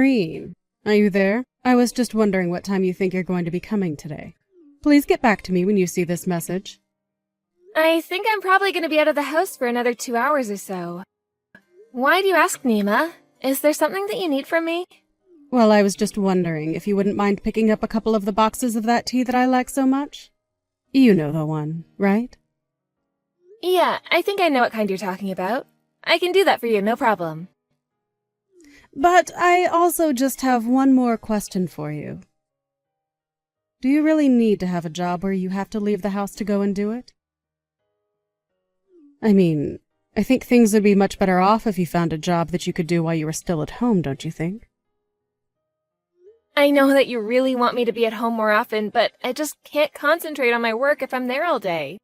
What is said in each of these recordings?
Maureen, are you there? I was just wondering what time you think you're going to be coming today. Please get back to me when you see this message. I think I'm probably going to be out of the house for another 2 hours or so. Why do you ask, Nima? Is there something that you need from me? Well, I was just wondering if you wouldn't mind picking up a couple of the boxes of that tea that I like so much. You know the one, right? Yeah, I think I know what kind you're talking about. I can do that for you, no problem. But I also just have one more question for you. Do you really need to have a job where you have to leave the house to go and do it? I mean, I think things would be much better off if you found a job that you could do while you were still at home, don't you think? I know that you really want me to be at home more often, but I just can't concentrate on my work if I'm there all day.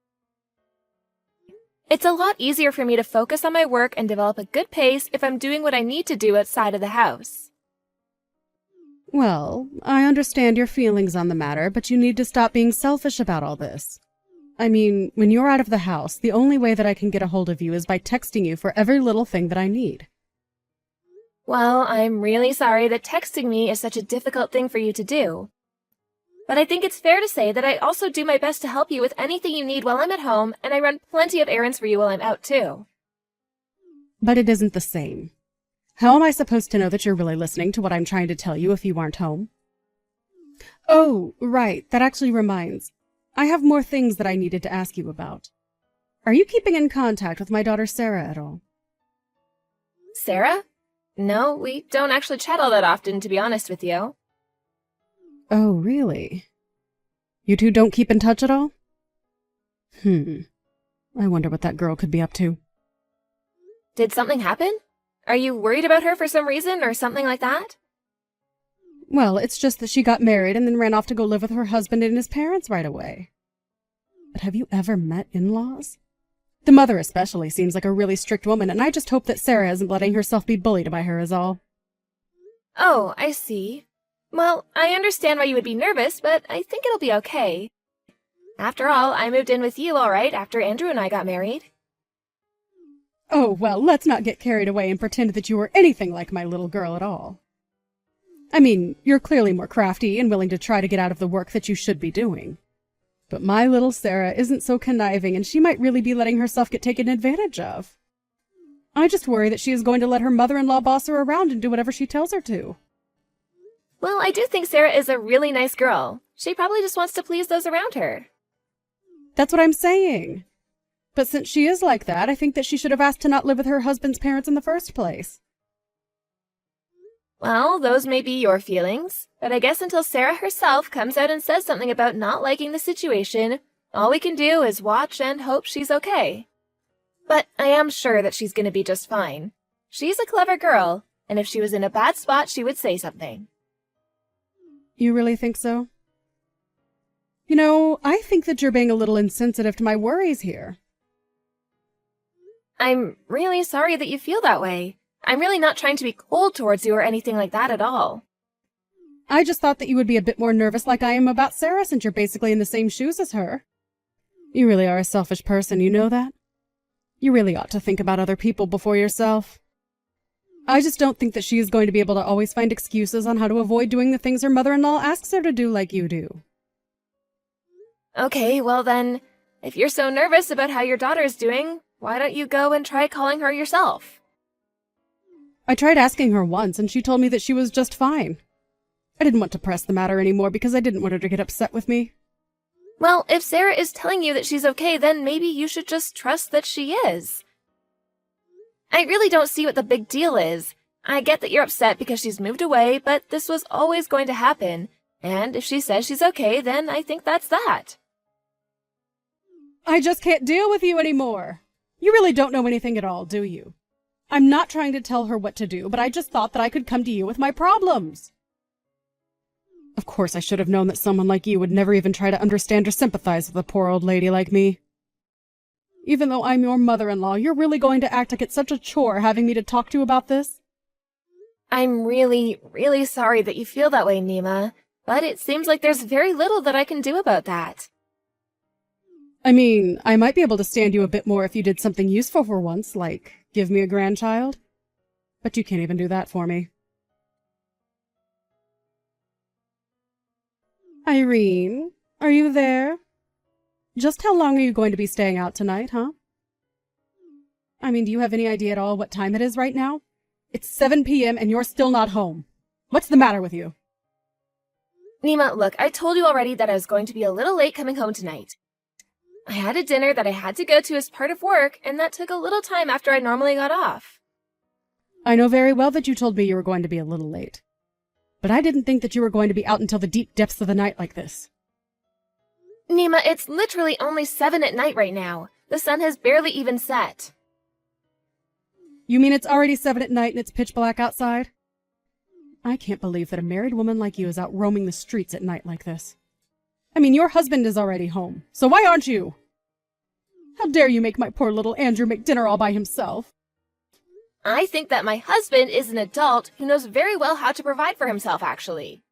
It's a lot easier for me to focus on my work and develop a good pace if I'm doing what I need to do outside of the house. Well, I understand your feelings on the matter, but you need to stop being selfish about all this. I mean, when you're out of the house, the only way that I can get a hold of you is by texting you for every little thing that I need. Well, I'm really sorry that texting me is such a difficult thing for you to do. But I think it's fair to say that I also do my best to help you with anything you need while I'm at home, and I run plenty of errands for you while I'm out too. But it isn't the same. How am I supposed to know that you're really listening to what I'm trying to tell you if you aren't home? Oh, right, that actually reminds. I have more things that I needed to ask you about. Are you keeping in contact with my daughter Sarah at all? Sarah? No, we don't actually chat all that often, to be honest with you. Oh, really? You two don't keep in touch at all? I wonder what that girl could be up to. Did something happen? Are you worried about her for some reason or something like that? Well, it's just that she got married and then ran off to go live with her husband and his parents right away. But have you ever met in-laws? The mother especially seems like a really strict woman, and I just hope that Sarah isn't letting herself be bullied by her is all. Oh, I see. Well, I understand why you would be nervous, but I think it'll be okay. After all, I moved in with you all right after Andrew and I got married. Oh, well, let's not get carried away and pretend that you were anything like my little girl at all. I mean, you're clearly more crafty and willing to try to get out of the work that you should be doing. But my little Sarah isn't so conniving, and she might really be letting herself get taken advantage of. I just worry that she is going to let her mother-in-law boss her around and do whatever she tells her to. Well, I do think Sarah is a really nice girl. She probably just wants to please those around her. That's what I'm saying. But since she is like that, I think that she should have asked to not live with her husband's parents in the first place. Well, those may be your feelings, but I guess until Sarah herself comes out and says something about not liking the situation, all we can do is watch and hope she's okay. But I am sure that she's going to be just fine. She's a clever girl, and if she was in a bad spot, she would say something. You really think so? You know, I think that you're being a little insensitive to my worries here. I'm really sorry that you feel that way. I'm really not trying to be cold towards you or anything like that at all. I just thought that you would be a bit more nervous like I am about Sarah since you're basically in the same shoes as her. You really are a selfish person, you know that? You really ought to think about other people before yourself. I just don't think that she is going to be able to always find excuses on how to avoid doing the things her mother-in-law asks her to do like you do. Okay, well then, if you're so nervous about how your daughter's doing, why don't you go and try calling her yourself? I tried asking her once, and she told me that she was just fine. I didn't want to press the matter anymore because I didn't want her to get upset with me. Well, if Sarah is telling you that she's okay, then maybe you should just trust that she is. I really don't see what the big deal is. I get that you're upset because she's moved away, but this was always going to happen. And if she says she's okay, then I think that's that. I just can't deal with you anymore. You really don't know anything at all, do you? I'm not trying to tell her what to do, but I just thought that I could come to you with my problems. Of course, I should have known that someone like you would never even try to understand or sympathize with a poor old lady like me. Even though I'm your mother-in-law, you're really going to act like it's such a chore having me to talk to you about this? I'm really, really sorry that you feel that way, Nima, but it seems like there's very little that I can do about that. I mean, I might be able to stand you a bit more if you did something useful for once, like give me a grandchild. But you can't even do that for me. Irene, are you there? Just how long are you going to be staying out tonight, huh? I mean, do you have any idea at all what time it is right now? It's 7 p.m. and you're still not home. What's the matter with you? Nima, look, I told you already that I was going to be a little late coming home tonight. I had a dinner that I had to go to as part of work, and that took a little time after I normally got off. I know very well that you told me you were going to be a little late. But I didn't think that you were going to be out until the deep depths of the night like this. Nima, it's literally only 7 at night right now. The sun has barely even set. You mean it's already 7 at night and it's pitch black outside? I can't believe that a married woman like you is out roaming the streets at night like this. I mean, your husband is already home, so why aren't you? How dare you make my poor little Andrew make dinner all by himself? I think that my husband is an adult who knows very well how to provide for himself, actually.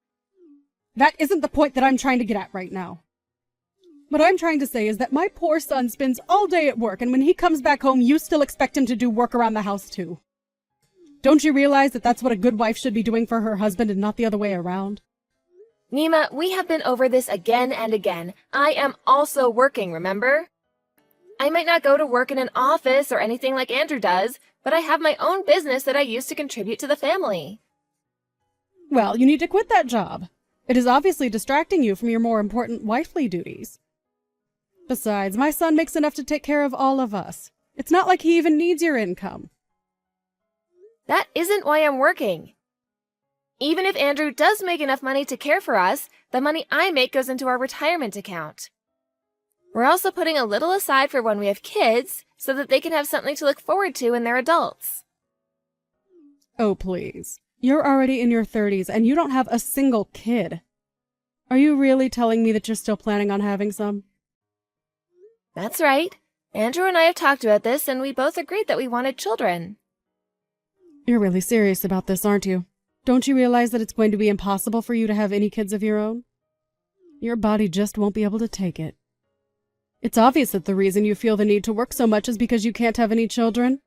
That isn't the point that I'm trying to get at right now. What I'm trying to say is that my poor son spends all day at work, and when he comes back home, you still expect him to do work around the house, too. Don't you realize that that's what a good wife should be doing for her husband and not the other way around? Nima, we have been over this again and again. I am also working, remember? I might not go to work in an office or anything like Andrew does, but I have my own business that I use to contribute to the family. Well, you need to quit that job. It is obviously distracting you from your more important wifely duties. Besides, my son makes enough to take care of all of us. It's not like he even needs your income. That isn't why I'm working. Even if Andrew does make enough money to care for us, the money I make goes into our retirement account. We're also putting a little aside for when we have kids, so that they can have something to look forward to when they're adults. Oh, please. You're already in your 30s and you don't have a single kid. Are you really telling me that you're still planning on having some? That's right. Andrew and I have talked about this, and we both agreed that we wanted children. You're really serious about this, aren't you? Don't you realize that it's going to be impossible for you to have any kids of your own? Your body just won't be able to take it. It's obvious that the reason you feel the need to work so much is because you can't have any children.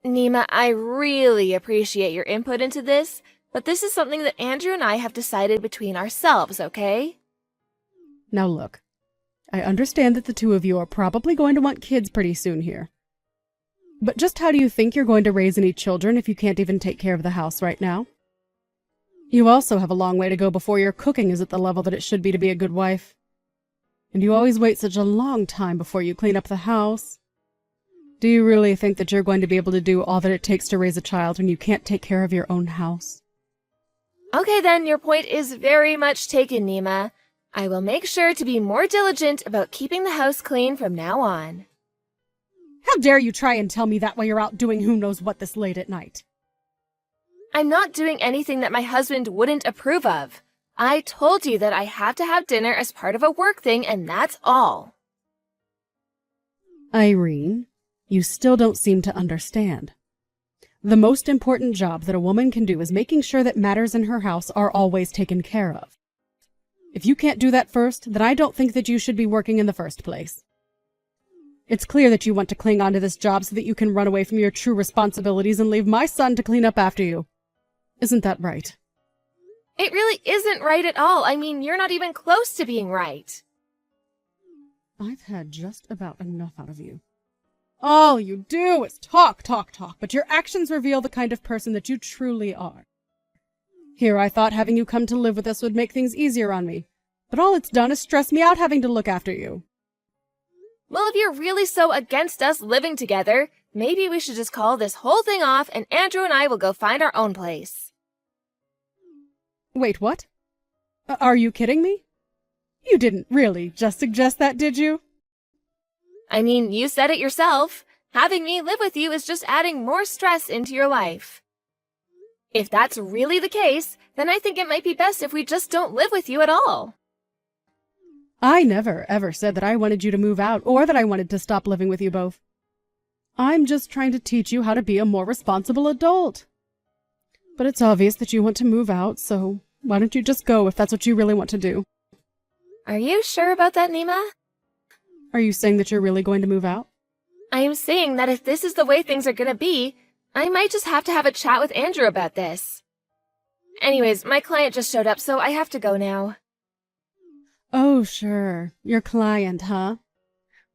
Nima, I really appreciate your input into this, but this is something that Andrew and I have decided between ourselves, okay? Now look, I understand that the two of you are probably going to want kids pretty soon here. But just how do you think you're going to raise any children if you can't even take care of the house right now? You also have a long way to go before your cooking is at the level that it should be to be a good wife. And you always wait such a long time before you clean up the house. Do you really think that you're going to be able to do all that it takes to raise a child when you can't take care of your own house? Okay then, your point is very much taken, Nima. I will make sure to be more diligent about keeping the house clean from now on. How dare you try and tell me that while you're out doing who knows what this late at night? I'm not doing anything that my husband wouldn't approve of. I told you that I have to have dinner as part of a work thing, and that's all. Irene, you still don't seem to understand. The most important job that a woman can do is making sure that matters in her house are always taken care of. If you can't do that first, then I don't think that you should be working in the first place. It's clear that you want to cling on to this job so that you can run away from your true responsibilities and leave my son to clean up after you. Isn't that right? It really isn't right at all. I mean, you're not even close to being right. I've had just about enough out of you. All you do is talk, talk, talk, but your actions reveal the kind of person that you truly are. Here I thought having you come to live with us would make things easier on me, but all it's done is stress me out having to look after you. Well, if you're really so against us living together, maybe we should just call this whole thing off and Andrew and I will go find our own place. Wait, what? Are you kidding me? You didn't really just suggest that, did you? I mean, you said it yourself. Having me live with you is just adding more stress into your life. If that's really the case, then I think it might be best if we just don't live with you at all. I never, ever said that I wanted you to move out or that I wanted to stop living with you both. I'm just trying to teach you how to be a more responsible adult. But it's obvious that you want to move out, so why don't you just go if that's what you really want to do? Are you sure about that, Nima? Are you saying that you're really going to move out? I am saying that if this is the way things are going to be, I might just have to have a chat with Andrew about this. Anyways, my client just showed up, so I have to go now. Oh, sure. Your client, huh?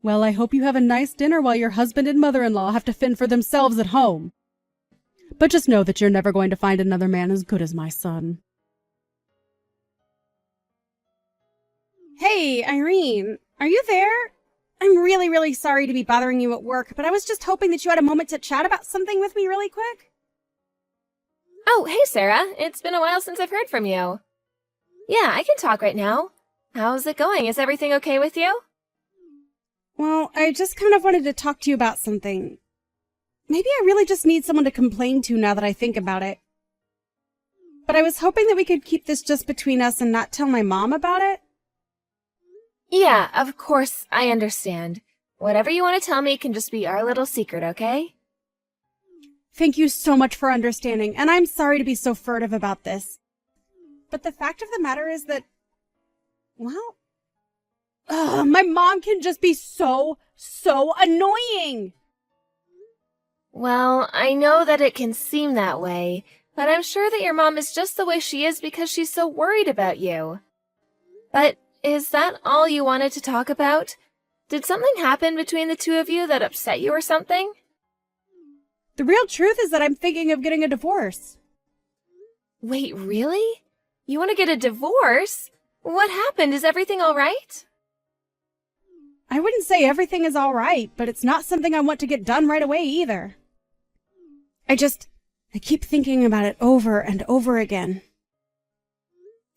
Well, I hope you have a nice dinner while your husband and mother-in-law have to fend for themselves at home. But just know that you're never going to find another man as good as my son. Hey, Irene, are you there? I'm really, really sorry to be bothering you at work, but I was just hoping that you had a moment to chat about something with me really quick. Oh, hey, Sarah. It's been a while since I've heard from you. Yeah, I can talk right now. How's it going? Is everything okay with you? Well, I just kind of wanted to talk to you about something. Maybe I really just need someone to complain to now that I think about it. But I was hoping that we could keep this just between us and not tell my mom about it. Yeah, of course, I understand. Whatever you want to tell me can just be our little secret, okay? Thank you so much for understanding, and I'm sorry to be so furtive about this. But the fact of the matter is that, well, my mom can just be so annoying. Well, I know that it can seem that way, but I'm sure that your mom is just the way she is because she's so worried about you. But is that all you wanted to talk about? Did something happen between the two of you that upset you or something? The real truth is that I'm thinking of getting a divorce. Wait, really? You want to get a divorce? What happened? Is everything all right? I wouldn't say everything is all right, but it's not something I want to get done right away either. I keep thinking about it over and over again.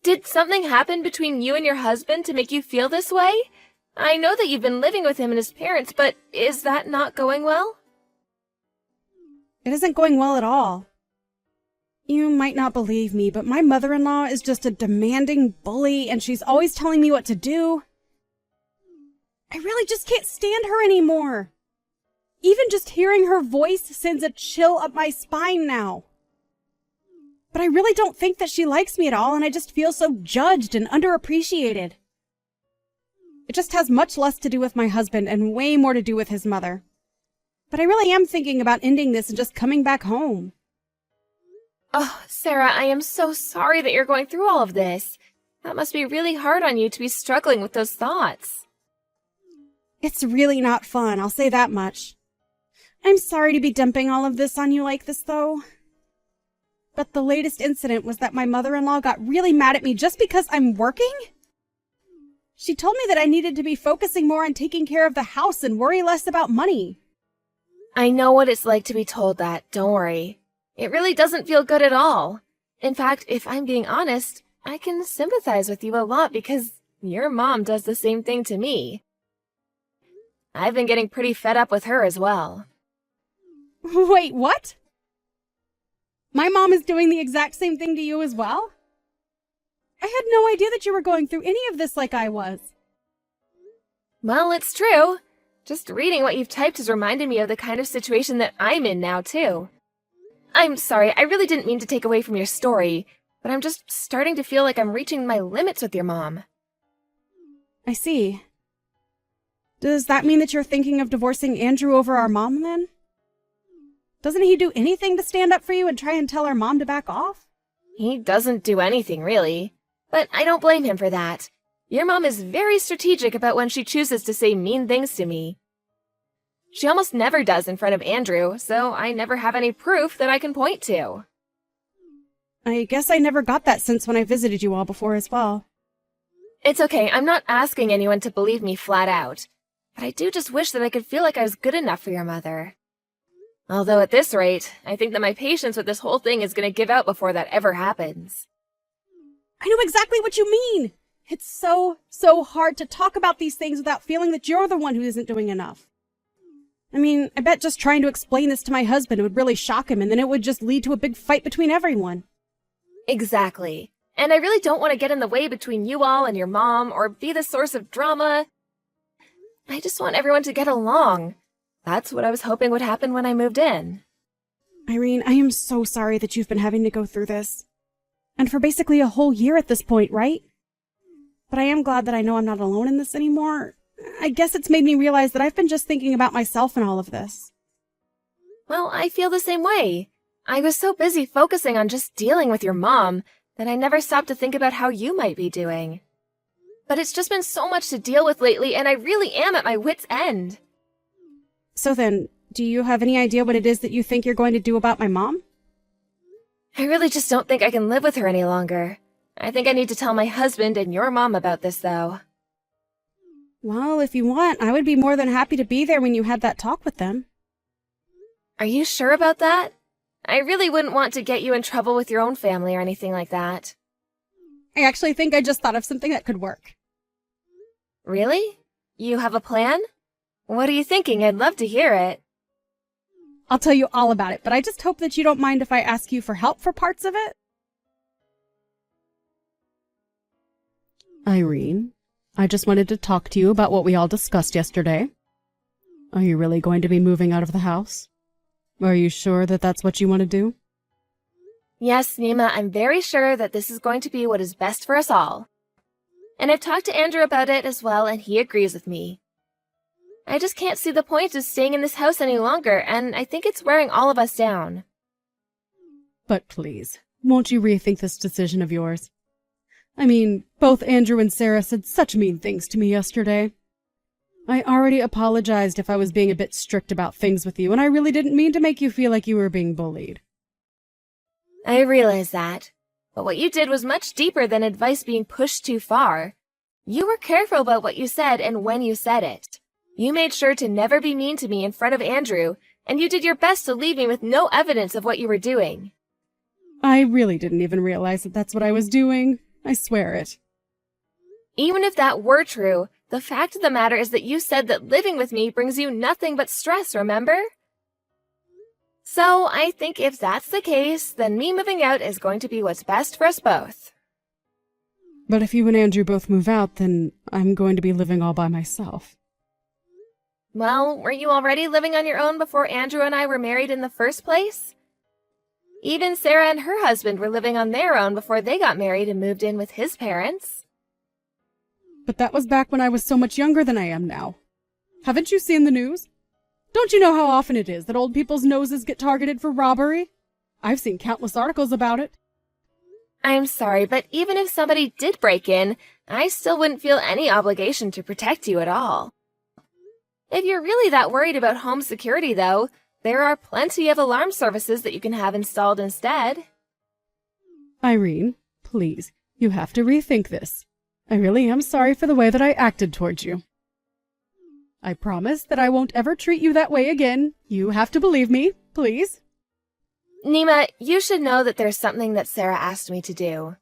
Did something happen between you and your husband to make you feel this way? I know that you've been living with him and his parents, but is that not going well? It isn't going well at all. You might not believe me, but my mother-in-law is just a demanding bully, and she's always telling me what to do. I really just can't stand her anymore. Even just hearing her voice sends a chill up my spine now. But I really don't think that she likes me at all, and I just feel so judged and underappreciated. It just has much less to do with my husband and way more to do with his mother. But I really am thinking about ending this and just coming back home. Oh, Sarah, I am so sorry that you're going through all of this. That must be really hard on you to be struggling with those thoughts. It's really not fun, I'll say that much. I'm sorry to be dumping all of this on you like this, though. But the latest incident was that my mother-in-law got really mad at me just because I'm working? She told me that I needed to be focusing more on taking care of the house and worry less about money. I know what it's like to be told that, don't worry. It really doesn't feel good at all. In fact, if I'm being honest, I can sympathize with you a lot because your mom does the same thing to me. I've been getting pretty fed up with her as well. Wait, what? My mom is doing the exact same thing to you as well? I had no idea that you were going through any of this like I was. Well, it's true. Just reading what you've typed has reminded me of the kind of situation that I'm in now, too. I'm sorry, I really didn't mean to take away from your story, but I'm just starting to feel like I'm reaching my limits with your mom. I see. Does that mean that you're thinking of divorcing Andrew over our mom, then? Doesn't he do anything to stand up for you and try and tell our mom to back off? He doesn't do anything, really. But I don't blame him for that. Your mom is very strategic about when she chooses to say mean things to me. She almost never does in front of Andrew, so I never have any proof that I can point to. I guess I never got that sense when I visited you all before as well. It's okay, I'm not asking anyone to believe me flat out. But I do just wish that I could feel like I was good enough for your mother. Although at this rate, I think that my patience with this whole thing is going to give out before that ever happens. I know exactly what you mean! It's so hard to talk about these things without feeling that you're the one who isn't doing enough. I mean, I bet just trying to explain this to my husband would really shock him, and then it would just lead to a big fight between everyone. Exactly. And I really don't want to get in the way between you all and your mom, or be the source of drama. I just want everyone to get along. That's what I was hoping would happen when I moved in. Irene, I am so sorry that you've been having to go through this. And for basically a whole year at this point, right? But I am glad that I know I'm not alone in this anymore. I guess it's made me realize that I've been just thinking about myself in all of this. Well, I feel the same way. I was so busy focusing on just dealing with your mom that I never stopped to think about how you might be doing. But it's just been so much to deal with lately, and I really am at my wit's end. So then, do you have any idea what it is that you think you're going to do about my mom? I really just don't think I can live with her any longer. I think I need to tell my husband and your mom about this, though. Well, if you want, I would be more than happy to be there when you had that talk with them. Are you sure about that? I really wouldn't want to get you in trouble with your own family or anything like that. I actually think I just thought of something that could work. Really? You have a plan? What are you thinking? I'd love to hear it. I'll tell you all about it, but I just hope that you don't mind if I ask you for help for parts of it. Irene, I just wanted to talk to you about what we all discussed yesterday. Are you really going to be moving out of the house? Are you sure that that's what you want to do? Yes, Nima, I'm very sure that this is going to be what is best for us all. And I've talked to Andrew about it as well, and he agrees with me. I just can't see the point of staying in this house any longer, and I think it's wearing all of us down. But please, won't you rethink this decision of yours? I mean, both Andrew and Sarah said such mean things to me yesterday. I already apologized if I was being a bit strict about things with you, and I really didn't mean to make you feel like you were being bullied. I realize that. But what you did was much deeper than advice being pushed too far. You were careful about what you said and when you said it. You made sure to never be mean to me in front of Andrew, and you did your best to leave me with no evidence of what you were doing. I really didn't even realize that that's what I was doing. I swear it. Even if that were true, the fact of the matter is that you said that living with me brings you nothing but stress, remember? So I think if that's the case, then me moving out is going to be what's best for us both. But if you and Andrew both move out, then I'm going to be living all by myself. Well, weren't you already living on your own before Andrew and I were married in the first place? Even Sarah and her husband were living on their own before they got married and moved in with his parents. But that was back when I was so much younger than I am now. Haven't you seen the news? Don't you know how often it is that old people's noses get targeted for robbery? I've seen countless articles about it. I'm sorry, but even if somebody did break in, I still wouldn't feel any obligation to protect you at all. If you're really that worried about home security, though, there are plenty of alarm services that you can have installed instead. Irene, please, you have to rethink this. I really am sorry for the way that I acted towards you. I promise that I won't ever treat you that way again. You have to believe me, please. Nima, you should know that there's something that Sarah asked me to do.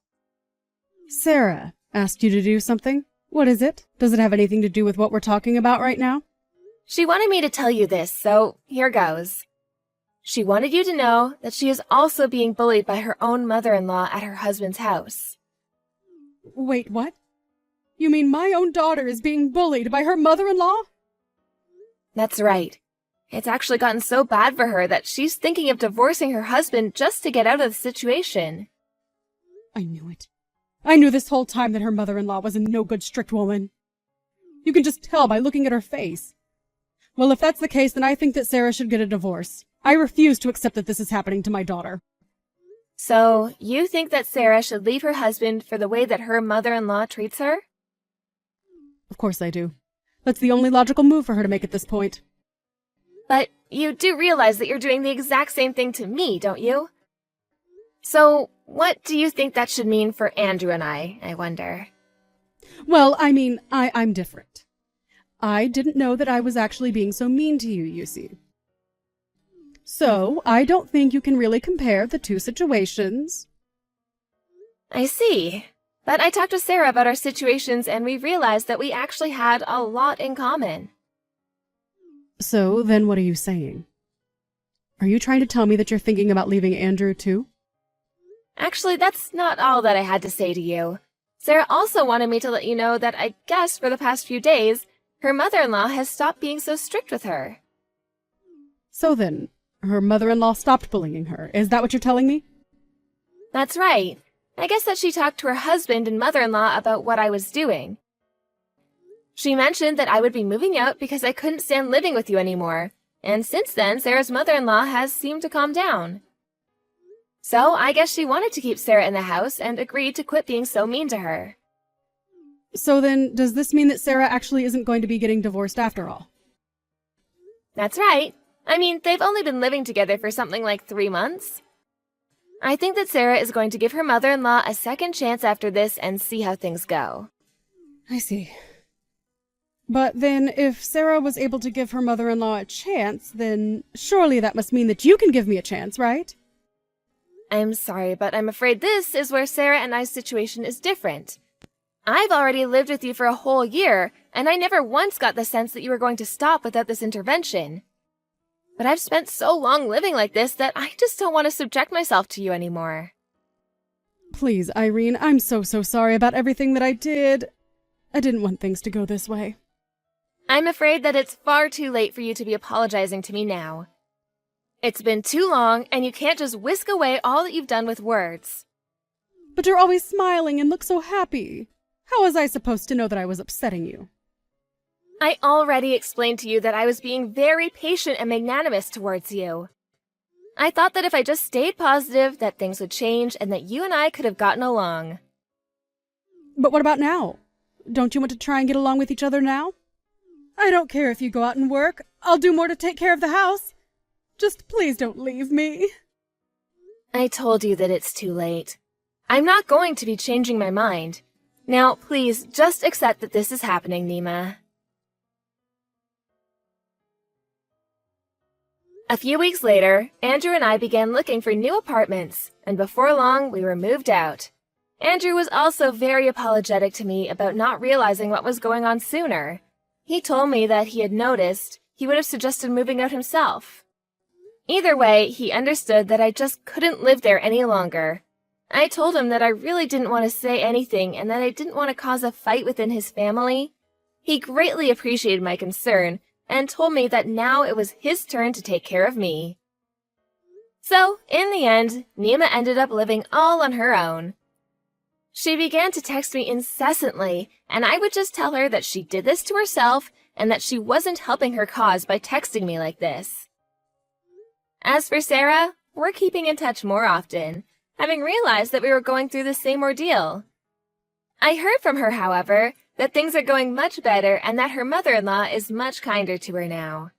Sarah asked you to do something? What is it? Does it have anything to do with what we're talking about right now? She wanted me to tell you this, so here goes. She wanted you to know that she is also being bullied by her own mother-in-law at her husband's house. Wait, what? You mean my own daughter is being bullied by her mother-in-law? That's right. It's actually gotten so bad for her that she's thinking of divorcing her husband just to get out of the situation. I knew it. I knew this whole time that her mother-in-law was a no-good strict woman. You can just tell by looking at her face. Well, if that's the case, then I think that Sarah should get a divorce. I refuse to accept that this is happening to my daughter. So, you think that Sarah should leave her husband for the way that her mother-in-law treats her? Of course I do. That's the only logical move for her to make at this point. But you do realize that you're doing the exact same thing to me, don't you? So, what do you think that should mean for Andrew and I wonder? Well, I mean, I'm different. I didn't know that I was actually being so mean to you, you see. So, I don't think you can really compare the two situations. I see. But I talked to Sarah about our situations and we realized that we actually had a lot in common. So, then what are you saying? Are you trying to tell me that you're thinking about leaving Andrew too? Actually, that's not all that I had to say to you. Sarah also wanted me to let you know that I guess for the past few days, her mother-in-law has stopped being so strict with her. So then, her mother-in-law stopped bullying her. Is that what you're telling me? That's right. I guess that she talked to her husband and mother-in-law about what I was doing. She mentioned that I would be moving out because I couldn't stand living with you anymore, and since then, Sarah's mother-in-law has seemed to calm down. So I guess she wanted to keep Sarah in the house and agreed to quit being so mean to her. So then, does this mean that Sarah actually isn't going to be getting divorced after all? That's right. I mean, they've only been living together for something like 3 months. I think that Sarah is going to give her mother-in-law a second chance after this and see how things go. I see. But then, if Sarah was able to give her mother-in-law a chance, then surely that must mean that you can give me a chance, right? I'm sorry, but I'm afraid this is where Sarah and I's situation is different. I've already lived with you for a whole year, and I never once got the sense that you were going to stop without this intervention. But I've spent so long living like this that I just don't want to subject myself to you anymore. Please, Irene, I'm so sorry about everything that I did. I didn't want things to go this way. I'm afraid that it's far too late for you to be apologizing to me now. It's been too long, and you can't just whisk away all that you've done with words. But you're always smiling and look so happy. How was I supposed to know that I was upsetting you? I already explained to you that I was being very patient and magnanimous towards you. I thought that if I just stayed positive, that things would change and that you and I could have gotten along. But what about now? Don't you want to try and get along with each other now? I don't care if you go out and work. I'll do more to take care of the house. Just please don't leave me. I told you that it's too late. I'm not going to be changing my mind. Now, please, just accept that this is happening, Nima. A few weeks later, Andrew and I began looking for new apartments, and before long, we were moved out. Andrew was also very apologetic to me about not realizing what was going on sooner. He told me that he had noticed he would have suggested moving out himself. Either way, he understood that I just couldn't live there any longer. I told him that I really didn't want to say anything and that I didn't want to cause a fight within his family. He greatly appreciated my concern and told me that now it was his turn to take care of me. So, in the end, Nima ended up living all on her own. She began to text me incessantly, and I would just tell her that she did this to herself and that she wasn't helping her cause by texting me like this. As for Sarah, we're keeping in touch more often, having realized that we were going through the same ordeal. I heard from her, however, that things are going much better and that her mother-in-law is much kinder to her now.